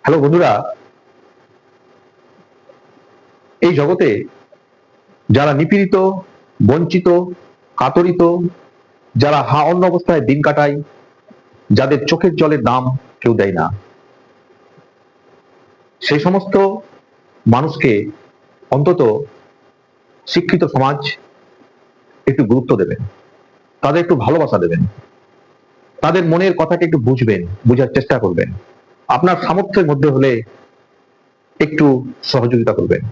Hello বন্ধুরা, এই জগতে যারা নিপীড়িত, বঞ্চিত, কাতরিত, যারা হা অন্য অবস্থায় দিন কাটায়, যাদের চোখের জলের দাম কেউ দেয় না, সেই সমস্ত মানুষকে অন্তত শিক্ষিত সমাজ একটু গুরুত্ব দেবেন, তাদের একটু ভালোবাসা দেবেন, তাদের মনের কথাকে একটু বুঝবেন, বুঝার চেষ্টা করবেন, আপনার সামর্থ্যের মধ্যে হলে একটু সহযোগিতা করবেন।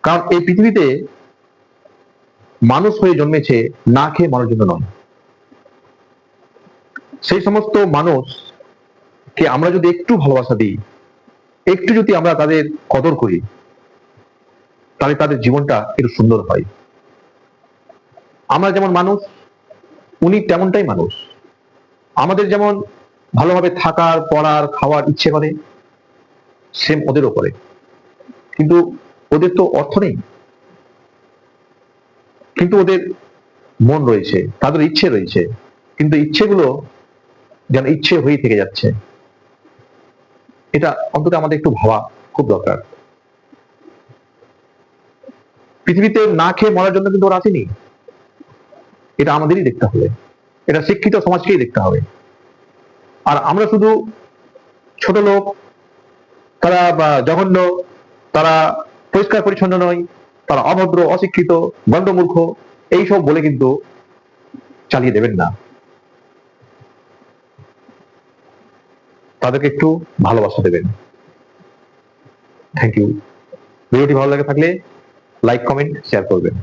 কারণ এই পৃথিবীতে মানুষ হয়ে জন্মেছে না খেয়ে মরার জন্য নয়। সেই সমস্ত মানুষকে আমরা যদি একটু ভালোবাসা দিই, একটু যদি আমরা তাদের কদর করি, তাহলে তাদের জীবনটা একটু সুন্দর হয়। আমরা যেমন মানুষ, উনি তেমনটাই মানুষ। আমাদের যেমন ভালোভাবে থাকার, পড়ার, খাওয়ার ইচ্ছে করে, সেম ওদেরও করে, কিন্তু ওদের তো অর্থ নেই, কিন্তু ওদের মন রয়েছে, তাদের ইচ্ছে রয়েছে, কিন্তু ইচ্ছেগুলো যেন ইচ্ছে হয়েই থেকে যাচ্ছে। এটা অন্তত আমাদের একটু ভাবা খুব দরকার। পৃথিবীতে না খেয়ে মরার জন্য কিন্তু ওরা আসেনি, এটা আমাদেরই দেখতে হবে, এটা শিক্ষিত সমাজকেই দেখতে হবে। আর আমরা শুধু ছোট লোক, তারা জঘন্য, তারা পরিষ্কার পরিচ্ছন্ন নয়, তারা অভদ্র, অশিক্ষিত, গণ্ডমূর্খ, এইসব বলে কিন্তু চালিয়ে দেবেন না। তাদেরকে একটু ভালোবাসা দেবেন। Thank you. ভিডিওটি ভালো লাগে থাকলে লাইক, কমেন্ট, শেয়ার করবেন।